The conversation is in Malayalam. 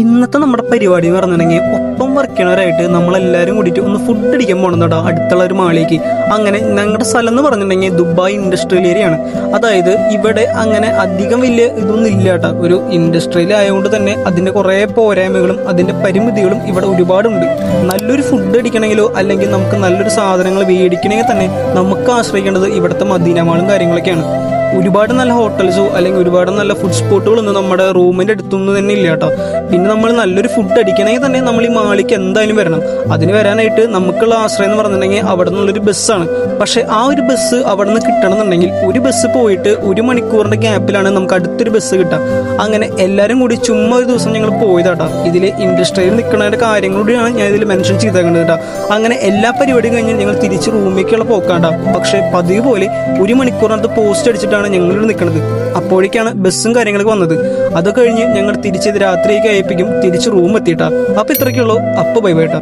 ഇന്നത്തെ നമ്മുടെ പരിപാടി എന്ന് പറഞ്ഞിട്ടുണ്ടെങ്കിൽ ഒപ്പം വർക്ക് ചെയ്യണവരായിട്ട് നമ്മളെല്ലാവരും കൂടിയിട്ട് ഒന്ന് ഫുഡ് അടിക്കാൻ പോകണമെന്നുണ്ടോ അടുത്തുള്ള ഒരു മാളിലേക്ക്. അങ്ങനെ ഞങ്ങളുടെ സ്ഥലം എന്ന് പറഞ്ഞിട്ടുണ്ടെങ്കിൽ ദുബായ് ഇൻഡസ്ട്രിയൽ ഏരിയ ആണ്. അതായത് ഇവിടെ അങ്ങനെ അധികം വലിയ ഇതൊന്നും ഇല്ല കേട്ടോ. ഒരു ഇൻഡസ്ട്രിയൽ ആയതുകൊണ്ട് തന്നെ അതിൻ്റെ കുറേ പോരായ്മകളും അതിൻ്റെ പരിമിതികളും ഇവിടെ ഒരുപാടുണ്ട്. നല്ലൊരു ഫുഡ് അടിക്കണമെങ്കിലോ അല്ലെങ്കിൽ നമുക്ക് നല്ലൊരു സാധനങ്ങൾ മേടിക്കണമെങ്കിൽ തന്നെ നമുക്ക് ആശ്രയിക്കേണ്ടത് ഇവിടുത്തെ മദീന മാളും കാര്യങ്ങളൊക്കെയാണ്. ഒരുപാട് നല്ല ഹോട്ടൽസോ അല്ലെങ്കിൽ ഒരുപാട് നല്ല ഫുഡ് സ്പോട്ടുകളൊന്നും നമ്മുടെ റൂമിൻ്റെ അടുത്തൊന്നും തന്നെ ഇല്ല കേട്ടോ. പിന്നെ നമ്മൾ നല്ലൊരു ഫുഡ് അടിക്കണമെങ്കിൽ തന്നെ നമ്മൾ ഈ മാളിക്ക് എന്തായാലും വരണം. അതിന് വരാനായിട്ട് നമുക്കുള്ള ആശ്രയം എന്ന് പറഞ്ഞിട്ടുണ്ടെങ്കിൽ അവിടെ നിന്നുള്ളൊരു ബസ്സാണ്. പക്ഷേ ആ ഒരു ബസ് അവിടെ നിന്ന് കിട്ടണമെന്നുണ്ടെങ്കിൽ ഒരു ബസ് പോയിട്ട് 1 മണിക്കൂറിൻ്റെ ഗ്യാപ്പിലാണ് നമുക്ക് അടുത്തൊരു ബസ് കിട്ടുക. അങ്ങനെ എല്ലാവരും കൂടി ചുമ്മാ ഒരു ദിവസം ഞങ്ങൾ പോയതാട്ടോ. ഇതിൽ ഇൻഡസ്ട്രിയിൽ നിൽക്കുന്നതിൻ്റെ കാര്യങ്ങളൂടെയാണ് ഞാൻ ഇതിൽ മെൻഷൻ ചെയ്തേക്കുന്നത് കേട്ടോ. അങ്ങനെ എല്ലാ പരിപാടിയും കഴിഞ്ഞ് ഞങ്ങൾ തിരിച്ച് റൂമിലേക്കുള്ള പോക്കാണ്ടാ. പക്ഷേ പതിവ് പോലെ 1 മണിക്കൂറിനകത്ത് പോസ്റ്റ് അടിച്ചിട്ടാണ് ഞങ്ങളിവിടെ നിൽക്കുന്നത്. അപ്പോഴേക്കാണ് ബസ്സും കാര്യങ്ങളൊക്കെ വന്നത്. അത് കഴിഞ്ഞ് ഞങ്ങൾ തിരിച്ചത് രാത്രിയൊക്കെ ആയിപ്പിക്കും തിരിച്ച് റൂം എത്തിയിട്ടാ. അപ്പോൾ ഇത്രയ്ക്കുള്ളൂ. അപ്പോൾ ബൈ ബൈ ട്ടാ.